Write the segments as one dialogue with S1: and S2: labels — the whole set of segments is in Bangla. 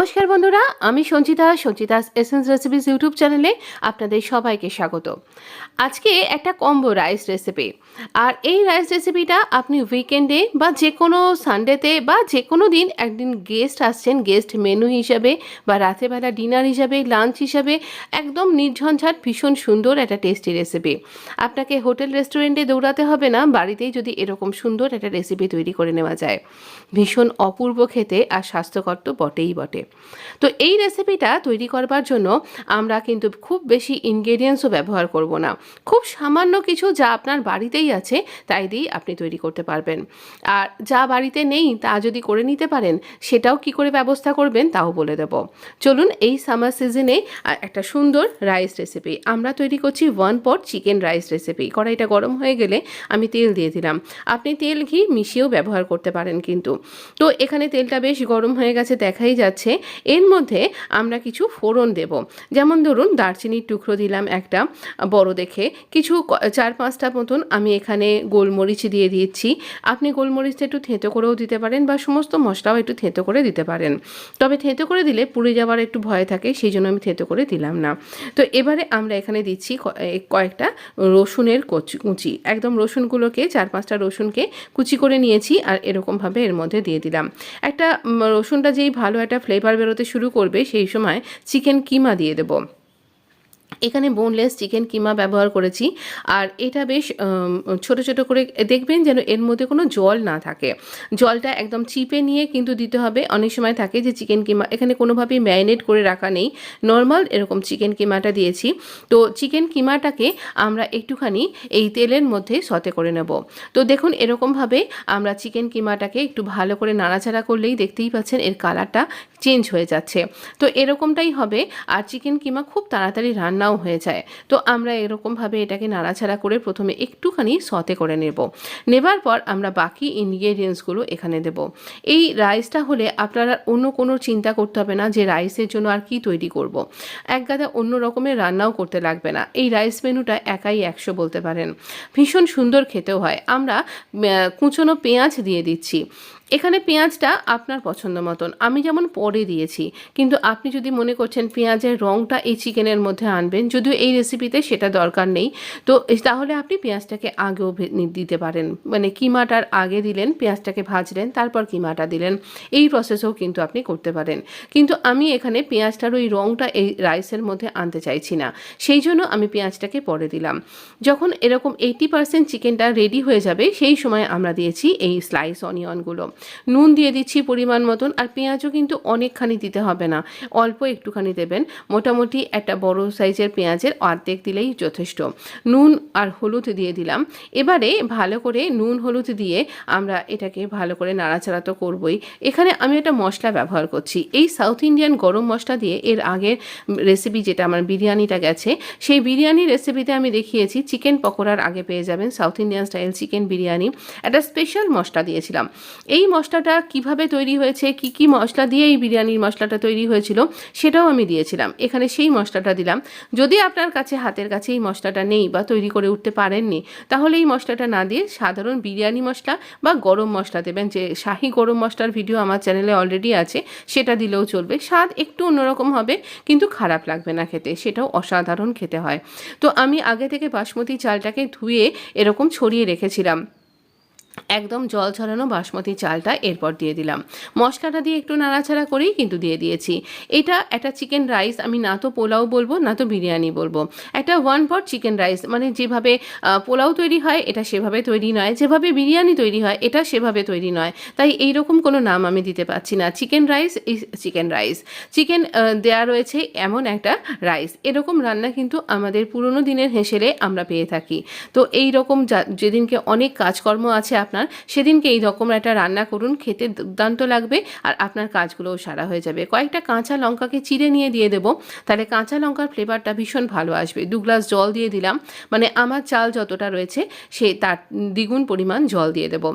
S1: নমস্কার বন্ধুরা, আমি সঞ্চিতাস এসেন্স রেসিপিস ইউটিউব চ্যানেলে আপনাদের সবাইকে স্বাগত। আজকে একটা কম্বো রাইস রেসিপি, আর এই রাইস রেসিপিটা আপনি উইকেন্ডে বা যে কোনো সানডেতে বা যে কোনো দিন একদিন গেস্ট আসছেন, গেস্ট মেনু হিসাবে বা রাতেরবেলা ডিনার হিসাবে, লাঞ্চ হিসাবে একদম নির্ঝঞ্ঝাট ভীষণ সুন্দর একটা টেস্টি রেসিপি। আপনাকে হোটেল রেস্টুরেন্টে দৌড়াতে হবে না, বাড়িতেই যদি এরকম সুন্দর একটা রেসিপি তৈরি করে নেওয়া যায়। ভীষণ অপূর্ব খেতে আর স্বাস্থ্যকর তো বটেই বটে। তো এই রেসিপিটা তৈরি করবার জন্য আমরা কিন্তু খুব বেশি ইনগ্রেডিয়েন্টসও ব্যবহার করব না, খুব সামান্য কিছু যা আপনার বাড়িতেই আছে তাই দিয়েই আপনি তৈরি করতে পারবেন। আর যা বাড়িতে নেই তা যদি করে নিতে পারেন, সেটাও কি করে ব্যবস্থা করবেন তাও বলে দেব। চলুন, এই সামার সিজনে একটা সুন্দর রাইস রেসিপি আমরা তৈরি করছি। 1 পট চিকেন রাইস রেসিপি। কড়াইটা গরম হয়ে গেলে আমি তেল দিয়ে দিলাম। আপনি তেল ঘি মিশিয়েও ব্যবহার করতে পারেন কিন্তু। তো এখানে তেলটা বেশ গরম হয়ে গেছে, দেখাই যাচ্ছে। এর মধ্যে আমরা কিছু ফোড়ন দেব। যেমন ধরুন, দারচিনির টুকরো দিলাম একটা বড় দেখে, কিছু 4-5টা মতন আমি এখানে গোলমরিচ দিয়ে দিচ্ছি। আপনি গোলমরিচটা একটু থেঁতো করেও দিতে পারেন বা সমস্ত মশলাও একটু থেঁতো করে দিতে পারেন। তবে থেঁতো করে দিলে পুড়ে যাওয়ার একটু ভয় থাকে, সেই জন্য আমি থেঁতো করে দিলাম না। তো এবারে আমরা এখানে দিচ্ছি কয়েকটা রসুনের কুচি। একদম রসুনগুলোকে 4-5টা রসুনকে কুচি করে নিয়েছি আর এরকমভাবে এর মধ্যে দিয়ে দিলাম। একটা রসুনটা যেই ভালো একটা ফ্লেভার বেরোতে শুরু করবে, সেই সময় চিকেন কিমা দিয়ে দেবো। এখানে বোনলেস চিকেন কিমা ব্যবহার করেছি, আর এটা বেশ ছোট ছোট করে দেখবেন যেন এর মধ্যে কোনো জল না থাকে। জলটা একদম চিপে নিয়ে কিন্তু দিতে হবে। অনেক সময় থাকে যে চিকেন কিমা এখানে কোনোভাবেই ম্যারিনেট করে রাখা নেই, নর্মাল এরকম চিকেন কিমাটা দিয়েছি। তো চিকেন কিমাটাকে আমরা একটুখানি এই তেলের মধ্যে সতে করে নেব। তো দেখুন, এরকমভাবে আমরা চিকেন কিমাটাকে একটু ভালো করে নাড়াচাড়া করলেই দেখতেই পাচ্ছেন এর কালারটা চেঞ্জ হয়ে যাচ্ছে। তো এরকমটাই হবে, আর চিকেন কিমা খুব তাড়াতাড়ি রান্নাও হয়ে যায়। তো আমরা এরকমভাবে এটাকে নাড়াচাড়া করে প্রথমে একটুখানি সতে করে নেবার পর আমরা বাকি ইনগ্রেডিয়েন্টসগুলো এখানে দেব। এই রাইসটা হলে আপনারা অন্য কোনো চিন্তা করতে হবে না যে রাইসের জন্য আর কি তৈরি করব। একগাদা অন্য রকমের রান্নাও করতে লাগবে না। এই রাইস মেনুটা একাই 100 বলতে পারেন। ভীষণ সুন্দর খেতেও হয়। আমরা কুচনো পেঁয়াজ দিয়ে দিচ্ছি। এখানে পেঁয়াজটা আপনার পছন্দ মতন, আমি যেমন পরে দিয়েছি, কিন্তু আপনি যদি মনে করছেন পেঁয়াজের রঙটা এই চিকেনের মধ্যে আনবেন, যদিও এই রেসিপিতে সেটা দরকার নেই, তো তাহলে আপনি পেঁয়াজটাকে আগেও দিতে পারেন। মানে কিমাটার আগে দিলেন, পেঁয়াজটাকে ভাজলেন, তারপর কিমাটা দিলেন। এই প্রসেসও কিন্তু আপনি করতে পারেন। কিন্তু আমি এখানে পেঁয়াজটার ওই রঙটা এই রাইসের মধ্যে আনতে চাইছি না, সেই জন্য আমি পেঁয়াজটাকে পরে দিলাম। যখন এরকম 80% চিকেনটা রেডি হয়ে যাবে, সেই সময় আমরা দিয়েছি এই স্লাইস অনিয়নগুলো। নুন দিয়ে দিচ্ছি পরিমাণ মতন, আর পেঁয়াজও কিন্তু অনেকখানি দিতে হবে না, অল্প একটুখানি দেবেন। মোটামুটি একটা বড় সাইজের পেঁয়াজের অর্ধেক দিলেই যথেষ্ট। নুন আর হলুদ দিয়ে দিলাম। এবারে ভালো করে নুন হলুদ দিয়ে আমরা এটাকে ভালো করে নাড়াচাড়া তো করবই। এখানে আমি একটা মশলা ব্যবহার করছি, এই সাউথ ইন্ডিয়ান গরম মশলা দিয়ে। এর আগের রেসিপি যেটা আমার বিরিয়ানিটা গেছে, সেই বিরিয়ানি রেসিপিতে আমি দেখিয়েছি, চিকেন পকোড়ার আগে পেয়ে যাবেন south Indian style chicken biryani, একটা স্পেশাল মশলা দিয়েছিলাম। এই মশলাটা কিভাবে তৈরি হয়েছে, কি কি মশলা দিয়ে এই বিরিয়ানির মশলাটা তৈরি হয়েছিল, সেটাও আমি দিয়েছিলাম। এখানে সেই মশলাটা দিলাম। যদি আপনার কাছে হাতের কাছে এই মশলাটা নেই বা তৈরি করে উঠতে পারেননি, তাহলে এই মশলাটা না দিয়ে সাধারণ বিরিয়ানি মশলা বা গরম মশলা দেবেন। যে শাহি গরম মশলার ভিডিও আমার চ্যানেলে অলরেডি আছে, সেটা দিলেও চলবে। স্বাদ একটু অন্যরকম হবে, কিন্তু খারাপ লাগবে না খেতে, সেটাও অসাধারণ খেতে হয়। তো আমি আগে থেকে বাসমতি চালটাকে ধুয়ে এরকম ছড়িয়ে রেখেছিলাম, একদম জল ছড়ানো বাসমতি চালটা এরপর দিয়ে দিলাম। মশলাটা দিয়ে একটু নাড়াচাড়া করেই কিন্তু দিয়ে দিয়েছি। এটা একটা চিকেন রাইস, আমি না তো পোলাও বলবো না তো বিরিয়ানি বলবো, একটা 1 পট চিকেন রাইস। মানে যেভাবে পোলাও তৈরি হয় এটা সেভাবে তৈরি নয়, যেভাবে বিরিয়ানি তৈরি হয় এটা সেভাবে তৈরি নয়, তাই এইরকম কোনো নাম আমি দিতে পারছি না। Chicken rice is chicken rice, chicken দেয়া রয়েছে এমন একটা রাইস। এরকম রান্না কিন্তু আমাদের পুরনো দিনের হেসেলে আমরা পেয়ে থাকি। তো এই রকম যেদিনকে অনেক কাজকর্ম আছে আপনার, সেদিনকে এই রকম একটা রান্না করুন, খেতে দুর্দান্ত লাগবে আর আপনার কাজগুলোও সারা হয়ে যাবে। কয়েকটা কাঁচা লঙ্কাকে চিড়ে নিয়ে দিয়ে দেবো, তাহলে কাঁচা লঙ্কার ফ্লেভারটা ভীষণ ভালো আসবে। 2 গ্লাস জল দিয়ে দিলাম, মানে আমার চাল যতটা রয়েছে সে তার দ্বিগুণ পরিমাণ জল দিয়ে দেবো।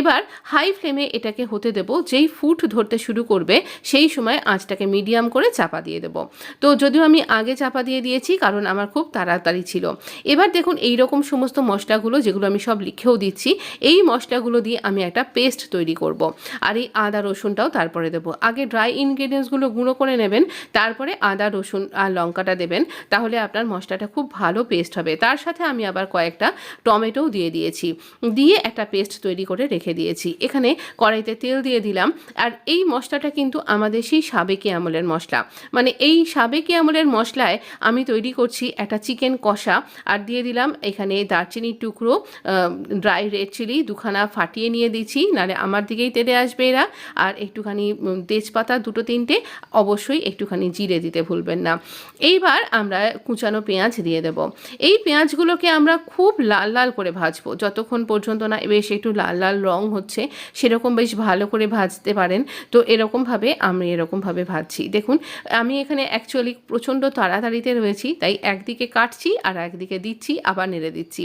S1: এবার হাই ফ্লেমে এটাকে হতে দেবো। যেই ফুট ধরতে শুরু করবে, সেই সময় আঁচটাকে মিডিয়াম করে চাপা দিয়ে দেবো। তো যদিও আমি আগে চাপা দিয়ে দিয়েছি, কারণ আমার খুব তাড়াতাড়ি ছিল। এবার দেখুন, এই রকম সমস্ত মশলাগুলো যেগুলো আমি সব লিখেও দিচ্ছি, এই মশলা মশলাগুলো দিয়ে আমি একটা পেস্ট তৈরি করব। আর এই আদা রসুনটাও তারপরে দেবো। আগে ড্রাই ইনগ্রেডিয়েন্টসগুলো গুঁড়ো করে নেবেন, তারপরে আদা রসুন আর লঙ্কাটা দেবেন, তাহলে আপনার মশলাটা খুব ভালো পেস্ট হবে। তার সাথে আমি আবার কয়েকটা টমেটোও দিয়ে দিয়েছি, দিয়ে একটা পেস্ট তৈরি করে রেখে দিয়েছি। এখানে কড়াইতে তেল দিয়ে দিলাম। আর এই মশলাটা কিন্তু আমাদের সেই সাবেকি আমলের মশলা, মানে এই সাবেকি আমলের মশলায় আমি তৈরি করছি একটা চিকেন কষা। আর দিয়ে দিলাম এখানে দারচিনির টুকরো, ড্রাই রেড চিলি দুখানা ফাটিয়ে নিয়ে দিচ্ছি, নাহলে আমার দিকেই তেড়ে আসবে এরা। আর একটুখানি তেজপাতা 2-3টে, অবশ্যই একটুখানি জিরে দিতে ভুলবেন না। এইবার আমরা কুচানো পেঁয়াজ দিয়ে দেব। এই পেঁয়াজগুলোকে আমরা খুব লাল লাল করে ভাজবো, যতক্ষণ পর্যন্ত না বেশ একটু লাল লাল রং হচ্ছে সেরকম বেশ ভালো করে ভাজতে পারেন। তো আমি এরকমভাবে ভাজছি। দেখুন আমি এখানে অ্যাকচুয়ালি প্রচণ্ড তাড়াতাড়িতে রয়েছি, তাই একদিকে কাটছি আর একদিকে দিচ্ছি, আবার নেড়ে দিচ্ছি।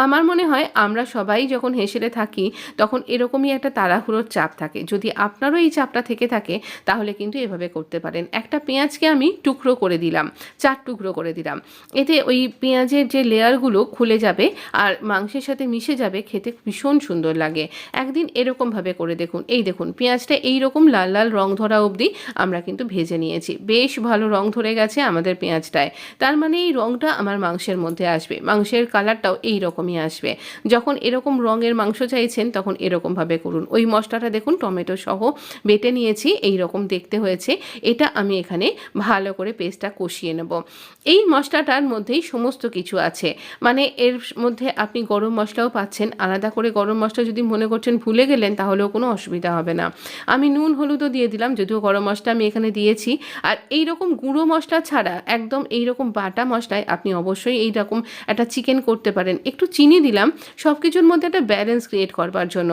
S1: আমার মনে হয় আমরা সবাই যখন হেসেলে থাকি তখন এরকমই একটা তাড়াহুড়োর চাপ থাকে। যদি আপনারও এই চাপটা থেকে থাকে তাহলে কিন্তু এভাবে করতে পারেন। একটা পেঁয়াজকে আমি টুকরো করে দিলাম, 4 টুকরো করে দিলাম। এতে ওই পেঁয়াজের যে লেয়ারগুলো খুলে যাবে আর মাংসের সাথে মিশে যাবে, খেতে ভীষণ সুন্দর লাগে। একদিন এরকমভাবে করে দেখুন। এই দেখুন পেঁয়াজটা এইরকম লাল লাল রং ধরা অবধি আমরা কিন্তু ভেজে নিয়েছি। বেশ ভালো রং ধরে গেছে আমাদের পেঁয়াজটায়, তার মানে এই রংটা আমার মাংসের মধ্যে আসবে, মাংসের কালারটাও এই রকমই আসবে। যখন এরকম রঙের মাংস চাইছেন তখন এরকমভাবে করুন। ওই মশলাটা দেখুন টমেটো সহ বেটে নিয়েছি, এই রকম দেখতে হয়েছে। এটা আমি এখানে ভালো করে পেস্টটা কষিয়ে নেব। এই মশলাটার মধ্যেই সমস্ত কিছু আছে, মানে এর মধ্যে আপনি গরম মশলাও পাচ্ছেন। আলাদা করে গরম মশলা যদি মনে করছেন ভুলে গেলেন তাহলেও কোনো অসুবিধা হবে না। আমি নুন হলুদও দিয়ে দিলাম, যদিও গরম মশলা আমি এখানে দিয়েছি। আর এই রকম গুঁড়ো মশলা ছাড়া একদম এই রকম বাটা মশলায় আপনি অবশ্যই এই রকম একটা চিকেন করতে পারেন। একটু চিনি দিলাম সব কিছুর মধ্যে একটা ব্যালেন্স ক্রিয়েট করবার জন্য।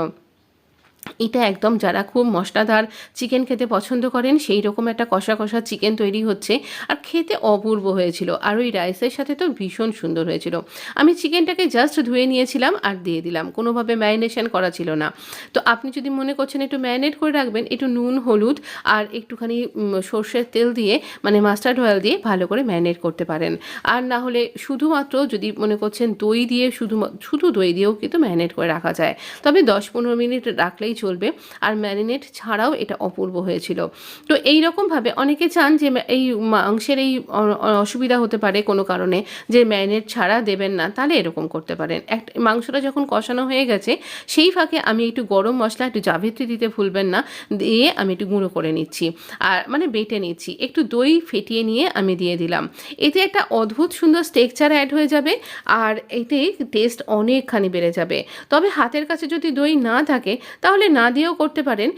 S1: এটা একদম যারা খুব মশলাদার চিকেন খেতে পছন্দ করেন সেই রকম একটা কষা কষা চিকেন তৈরি হচ্ছে, আর খেতে অপূর্ব হয়েছিল। আর ওই রাইসের সাথে তো ভীষণ সুন্দর হয়েছিল। আমি চিকেনটাকে জাস্ট ধুয়ে নিয়েছিলাম আর দিয়ে দিলাম, কোনোভাবে ম্যারিনেশন করা ছিল না। তো আপনি যদি মনে করছেন একটু ম্যারিনেট করে রাখবেন, একটু নুন হলুদ আর একটুখানি সর্ষের তেল দিয়ে, মানে মাস্টার্ড অয়েল দিয়ে ভালো করে ম্যারিনেট করতে পারেন। আর না হলে শুধুমাত্র যদি মনে করছেন দই দিয়ে, শুধু দই দিয়েও কিন্তু ম্যারিনেট করে রাখা যায়, তবে 10-15 মিনিট রাখলেই চলবে। আর ম্যারিনেট ছাড়াও এটা অপূর্ব হয়েছিল। তো এই রকমভাবে অনেকে চান যে এই মাংসের এই অসুবিধা হতে পারে কোনো কারণে যে ম্যারিনেট ছাড়া দেবেন না, তাহলে এরকম করতে পারেন। মাংসটা যখন কষানো হয়ে গেছে সেই ফাঁকে আমি একটু গরম মশলা, একটু জাবিত্রি দিতে ভুলবেন না, দিয়ে আমি একটু গুঁড়ো করে নিচ্ছি, আর মানে বেটে নিচ্ছি। একটু দই ফেটিয়ে নিয়ে আমি দিয়ে দিলাম। এতে একটা অদ্ভুত সুন্দর টেক্সচার অ্যাড হয়ে যাবে, আর এতে টেস্ট অনেকখানি বেড়ে যাবে। তবে হাতের কাছে যদি দই না থাকে তাহলে না দিয়েও করতে পারেন,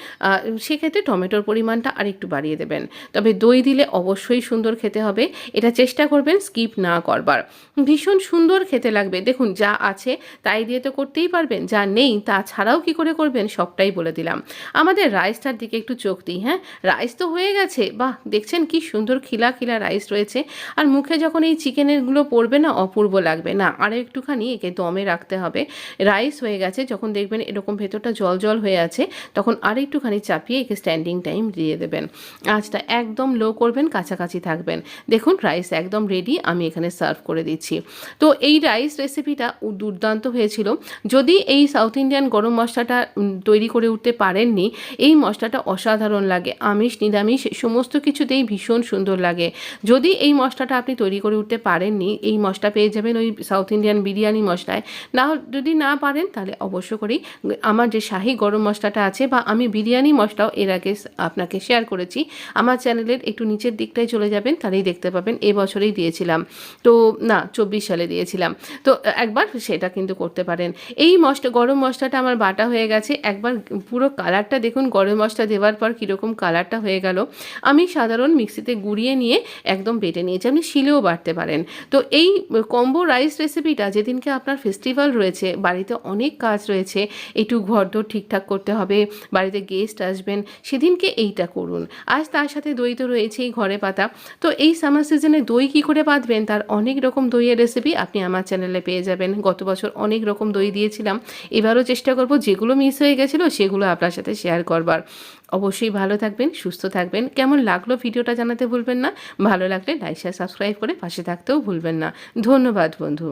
S1: সেক্ষেত্রে টমেটোর পরিমাণটা আর একটু বাড়িয়ে দেবেন। তবে দই দিলে অবশ্যই সুন্দর খেতে হবে, এটা চেষ্টা করবেন স্কিপ না করবার। ভীষণ সুন্দর খেতে লাগবে। দেখুন যা আছে তাই দিয়ে তো করতেই পারবেন, যা নেই তা ছাড়াও কি করে করবেন সবটাই বলে দিলাম। আমাদের রাইসটার দিকে একটু চোখ দিই। হ্যাঁ, রাইস তো হয়ে গেছে, বাহ দেখছেন কি সুন্দর খিলা খিলা রাইস রয়েছে। আর মুখে যখন এই চিকেনেরগুলো পড়বে না, অপূর্ব লাগবে। না, আরও একটুখানি একে দমে রাখতে হবে। রাইস হয়ে গেছে, যখন দেখবেন এরকম ভেতরটা জল জল হয়ে আছে তখন আর একটুখানি চাপিয়ে একে স্ট্যান্ডিং টাইম দিয়ে দেবেন। আঁচটা একদম লো করবেন, কাছাকাছি থাকবেন। দেখুন রাইস একদম রেডি, আমি এখানে সার্ভ করে দিচ্ছি। তো এই রাইস রেসিপিটা দুর্দান্ত হয়েছিল। যদি এই সাউথ ইন্ডিয়ান গরম মশলাটা তৈরি করে উঠতে পারেননি, এই মশলাটা অসাধারণ লাগে, আমিষ নিরামিষ সমস্ত কিছুতেই ভীষণ সুন্দর লাগে। যদি এই মশলাটা আপনি তৈরি করে উঠতে পারেননি, এই মশলা পেয়ে যাবেন ওই সাউথ ইন্ডিয়ান বিরিয়ানি মশলায়। না, যদি না পারেন তাহলে অবশ্য করেই আমার যে শাহি গরম মশলাটা আছে, বা আমি বিরিয়ানি মশলাও এর আগে আপনাকে শেয়ার করেছি, আমার চ্যানেলের একটু নিচের দিকটায় চলে যাবেন, তাহলেই দেখতে পাবেন। এবছরেই দিয়েছিলাম, তো না 24 সালে দিয়েছিলাম। তো একবার সেটা কিন্তু করতে পারেন। এই গরম মশলাটা আমার বাটা হয়ে গেছে। একবার পুরো কালারটা দেখুন, গরম মশলা দেওয়ার পর কীরকম কালারটা হয়ে গেল। আমি সাধারণ মিক্সিতে গুঁড়িয়ে নিয়ে একদম বেটে নিয়েছি, আপনি শিলেও বাটতে পারেন। তো এই কম্বো রাইস রেসিপিটা, যেদিনকে আপনার ফেস্টিভ্যাল রয়েছে, বাড়িতে অনেক কাজ রয়েছে, একটু ঘরদোর ঠিকঠাক করতে হবে, বাড়িতে গেস্ট আসবেন, সেদিনকে এইটা করুন। আজ তার সাথে দই তো রয়েছেই ঘরে পাতা। তো এই সামার সিজনে দই কী করে পাতবেন, তার অনেক রকম দইয়ের রেসিপি আপনি আমার চ্যানেলে পেয়ে যাবেন। গত বছর অনেক রকম দই দিয়েছিলাম, এবারও চেষ্টা করব যেগুলো মিস হয়ে গেছিলো সেগুলো আপনার সাথে শেয়ার করবার। অবশ্যই ভালো থাকবেন, সুস্থ থাকবেন। কেমন লাগলো ভিডিওটা জানাতে ভুলবেন না। ভালো লাগলে লাইক শেয়ার সাবস্ক্রাইব করে পাশে থাকতেও ভুলবেন না। ধন্যবাদ বন্ধু।